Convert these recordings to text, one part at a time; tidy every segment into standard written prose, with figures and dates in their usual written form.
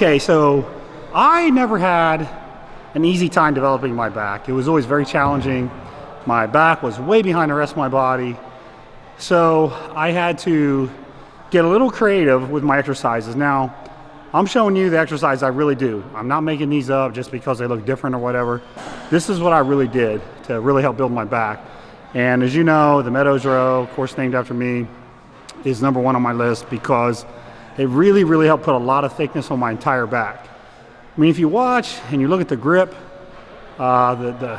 Okay, so I never had an easy time developing my back. It was always very challenging. My back was way behind the rest of my body. So I had to get a little creative with my exercises. Now, I'm showing you the exercise I really do. I'm not making these up just because they look different or whatever. This is what I really did to really help build my back. And as you know, the Meadows Row, of course named after me, is #1 on my list because it really, really helped put a lot of thickness on my entire back. I mean, if you watch and you look at the grip, the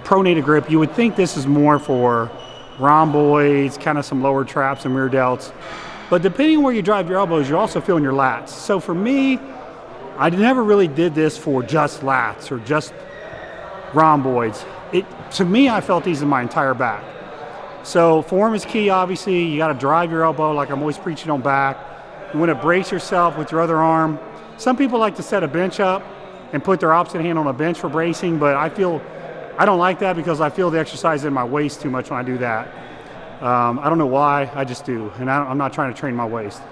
pronated grip, you would think this is more for rhomboids, kind of some lower traps and rear delts. But depending on where you drive your elbows, you're also feeling your lats. So for me, I never really did this for just lats or just rhomboids. To me, I felt these in my entire back. So form is key, obviously. You gotta drive your elbow, like I'm always preaching on back. You wanna brace yourself with your other arm. Some people like to set a bench up and put their opposite hand on a bench for bracing, but I don't like that because I feel the exercise in my waist too much when I do that. I don't know why, I just do, and I'm not trying to train my waist.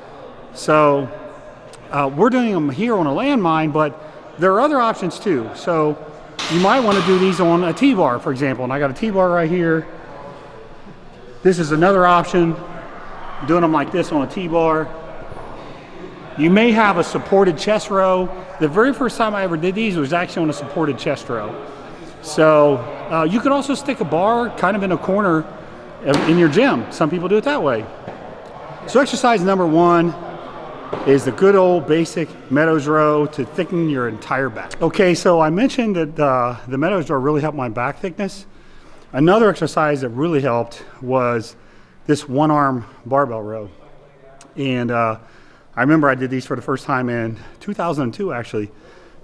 So we're doing them here on a landmine, but there are other options too. So you might want to do these on a T-bar, for example, and I got a T-bar right here. This is another option, doing them like this on a T-bar. You may have a supported chest row. The very first time I ever did these was actually on a supported chest row. So you could also stick a bar kind of in a corner in your gym. Some people do it that way. So exercise #1 is the good old basic Meadows Row to thicken your entire back. Okay, so I mentioned that the Meadows Row really helped my back thickness. Another exercise that really helped was this one-arm barbell row. And I remember I did these for the first time in 2002, actually,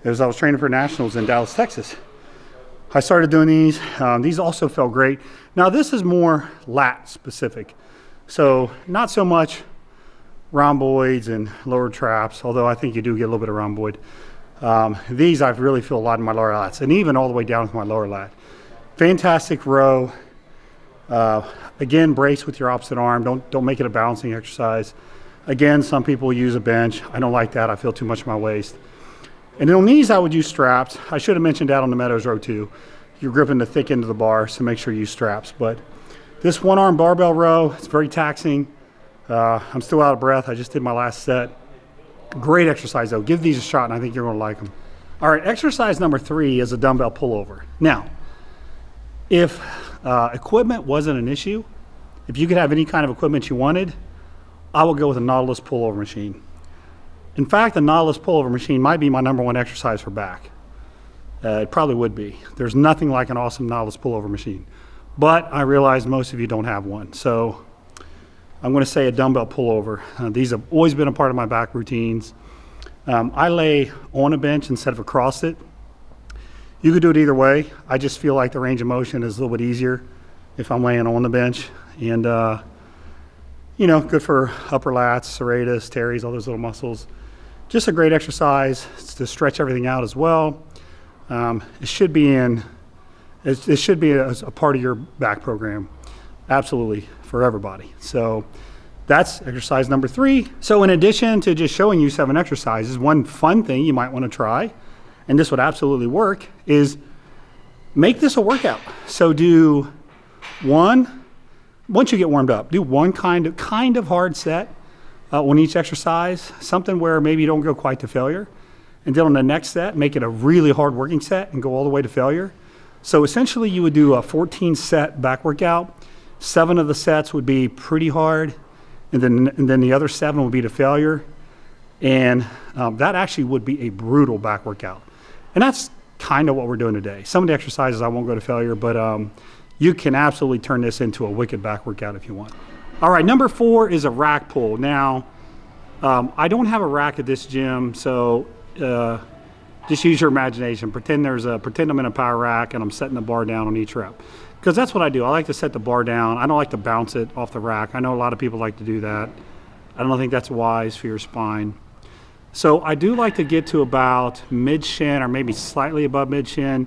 as I was training for nationals in Dallas, Texas. I started doing these. These also felt great. Now this is more lat specific. So not so much rhomboids and lower traps, although I think you do get a little bit of rhomboid. These I really feel a lot in my lower lats and even all the way down to my lower lat. Fantastic row. Again, brace with your opposite arm. Don't make it a balancing exercise. Again, some people use a bench. I don't like that. I feel too much in my waist. And then on these, I would use straps. I should have mentioned that on the Meadows Row too. You're gripping the thick end of the bar, so make sure you use straps. But this one-arm barbell row, it's very taxing. I'm still out of breath. I just did my last set. Great exercise though. Give these a shot and I think you're gonna like them. All right, exercise #3 is a dumbbell pullover. Now, if equipment wasn't an issue, if you could have any kind of equipment you wanted, I would go with a Nautilus pullover machine. In fact, the Nautilus pullover machine might be my #1 exercise for back. It probably would be. There's nothing like an awesome Nautilus pullover machine. But I realize most of you don't have one. So I'm going to say a dumbbell pullover. These have always been a part of my back routines. I lay on a bench instead of across it. You could do it either way. I just feel like the range of motion is a little bit easier if I'm laying on the bench. And, you know, good for upper lats, serratus, teres, all those little muscles. Just a great exercise to stretch everything out as well. It should be a part of your back program, absolutely, for everybody. So that's exercise #3. So in addition to just showing you 7 exercises, one fun thing you might want to try, and this would absolutely work, is make this a workout. So do once you get warmed up, do one kind of hard set on each exercise, something where maybe you don't go quite to failure. And then on the next set, make it a really hard working set and go all the way to failure. So essentially you would do a 14-set back workout. 7 of the sets would be pretty hard, and then the other 7 would be to failure. And that actually would be a brutal back workout. And that's kind of what we're doing today. Some of the exercises I won't go to failure, but you can absolutely turn this into a wicked back workout if you want. All right, #4 is a rack pull. Now, I don't have a rack at this gym, so just use your imagination. Pretend I'm in a power rack and I'm setting the bar down on each rep. Because that's what I do. I like to set the bar down. I don't like to bounce it off the rack. I know a lot of people like to do that. I don't think that's wise for your spine. So I do like to get to about mid-shin or maybe slightly above mid-shin.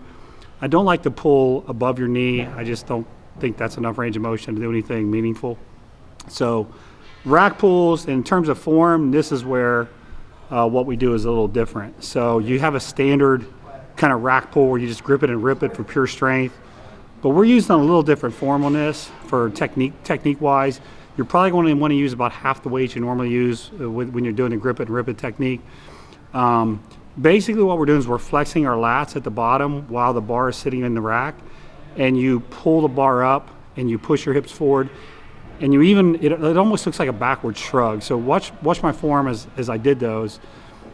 I don't like to pull above your knee. I just don't think that's enough range of motion to do anything meaningful. So rack pulls, in terms of form, this is where what we do is a little different. So you have a standard kind of rack pull where you just grip it and rip it for pure strength. But we're using a little different form on this for technique-wise. You're probably going to want to use about half the weight you normally use when you're doing the grip it and rip it technique. Basically what we're doing is we're flexing our lats at the bottom while the bar is sitting in the rack, and you pull the bar up and you push your hips forward, and you even, it almost looks like a backward shrug. So watch my form as I did those.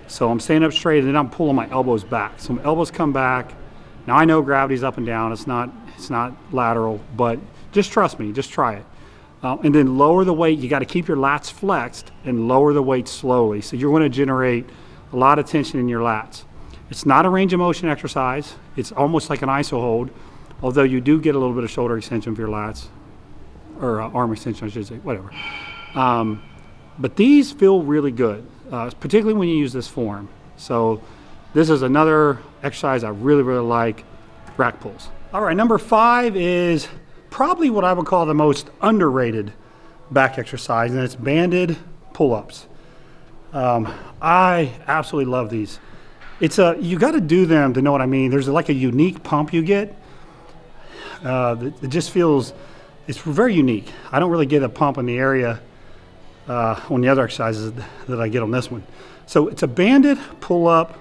So I'm standing up straight and then I'm pulling my elbows back. So my elbows come back. Now I know gravity's up and down, it's not lateral, but just trust me, just try it. And then lower the weight. You got to keep your lats flexed and lower the weight slowly. So you're going to generate a lot of tension in your lats. It's not a range of motion exercise. It's almost like an iso hold, although you do get a little bit of shoulder extension for your lats, or arm extension I should say, whatever. But these feel really good, particularly when you use this form. So this is another exercise I really, really like, rack pulls. All right, number 5 is probably what I would call the most underrated back exercise, and it's banded pull-ups. I absolutely love these. You got to do them to know what I mean. There's like a unique pump you get. It just feels, it's very unique. I don't really get a pump in the area on the other exercises that I get on this one. So it's a banded pull-up.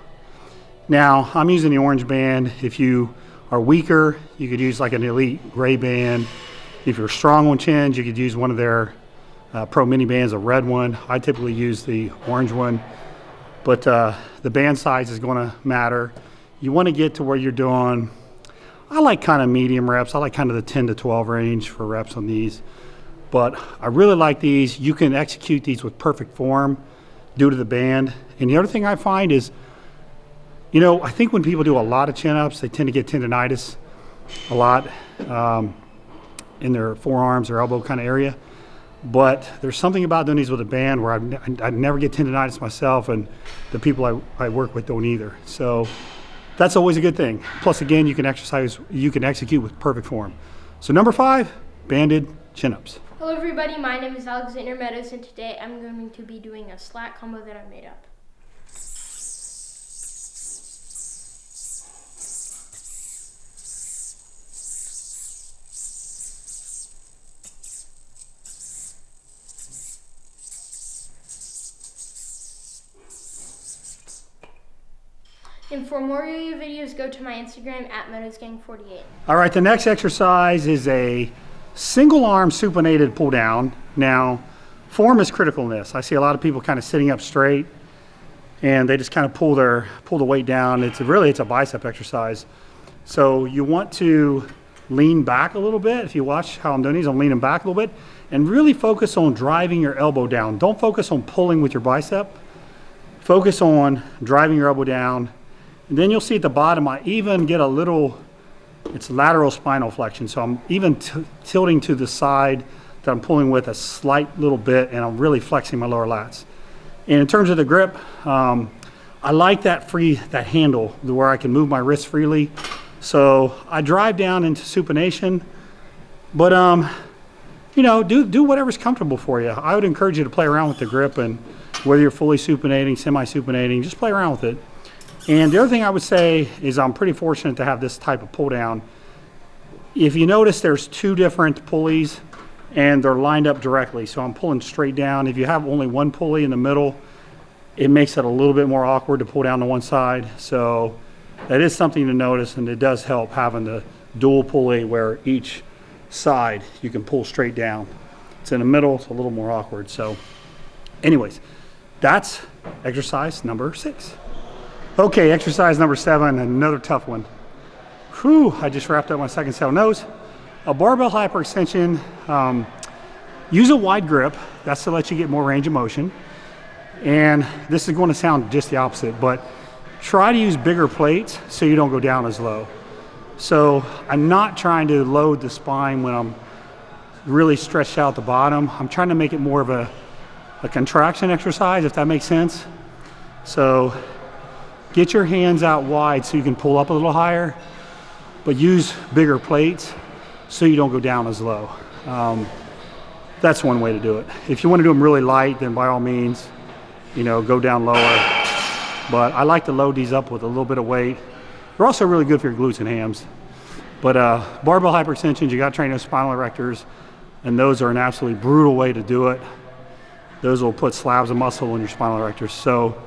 Now I'm using the orange band. If you are weaker, you could use like an elite gray band. If you're strong on chins, you could use one of their Pro Mini bands, a red one. I typically use the orange one, but the band size is going to matter. You want to get to where you're doing, I like kind of medium reps. I like kind of the 10 to 12 range for reps on these, but I really like these. You can execute these with perfect form due to the band. And the other thing I find is, you know, I think when people do a lot of chin-ups, they tend to get tendonitis a lot in their forearms or elbow kind of area. But there's something about doing these with a band where I never get tendonitis myself, and the people I work with don't either. So that's always a good thing. Plus, again, you can execute with perfect form. So number 5, banded chin-ups. Hello everybody, my name is Alexander Meadows, and today I'm going to be doing a slat combo that I made up. And for more videos, go to my Instagram at MeadowsGang48. All right, the next exercise is a single arm supinated pull down. Now, form is critical in this. I see a lot of people kind of sitting up straight and they just kind of pull the weight down. It's a bicep exercise. So you want to lean back a little bit. If you watch how I'm doing these, I'm leaning back a little bit and really focus on driving your elbow down. Don't focus on pulling with your bicep. Focus on driving your elbow down. And then you'll see at the bottom, I even get a little, it's lateral spinal flexion. So I'm even tilting to the side that I'm pulling with a slight little bit, and I'm really flexing my lower lats. And in terms of the grip, I like that handle where I can move my wrist freely. So I drive down into supination, but you know, do whatever's comfortable for you. I would encourage you to play around with the grip, and whether you're fully supinating, semi-supinating, just play around with it. And the other thing I would say is I'm pretty fortunate to have this type of pull down. If you notice, there's 2 different pulleys and they're lined up directly. So I'm pulling straight down. If you have only one pulley in the middle, it makes it a little bit more awkward to pull down to one side. So that is something to notice, and it does help having the dual pulley where each side you can pull straight down. It's in the middle, it's a little more awkward. So anyways, that's exercise number 6. Okay, exercise number 7, another tough one. Whew, I just wrapped up my second set of nose. A barbell hyperextension. Use a wide grip. That's to let you get more range of motion. And this is going to sound just the opposite, but try to use bigger plates so you don't go down as low. So I'm not trying to load the spine when I'm really stretched out the bottom. I'm trying to make it more of a contraction exercise, if that makes sense. So get your hands out wide so you can pull up a little higher, but use bigger plates so you don't go down as low. That's one way to do it. If you want to do them really light, then by all means, you know, go down lower. but I like to load these up with a little bit of weight. They're also really good for your glutes and hams. But barbell hyperextensions, you got to train those spinal erectors, and those are an absolutely brutal way to do it. Those will put slabs of muscle in your spinal erectors. So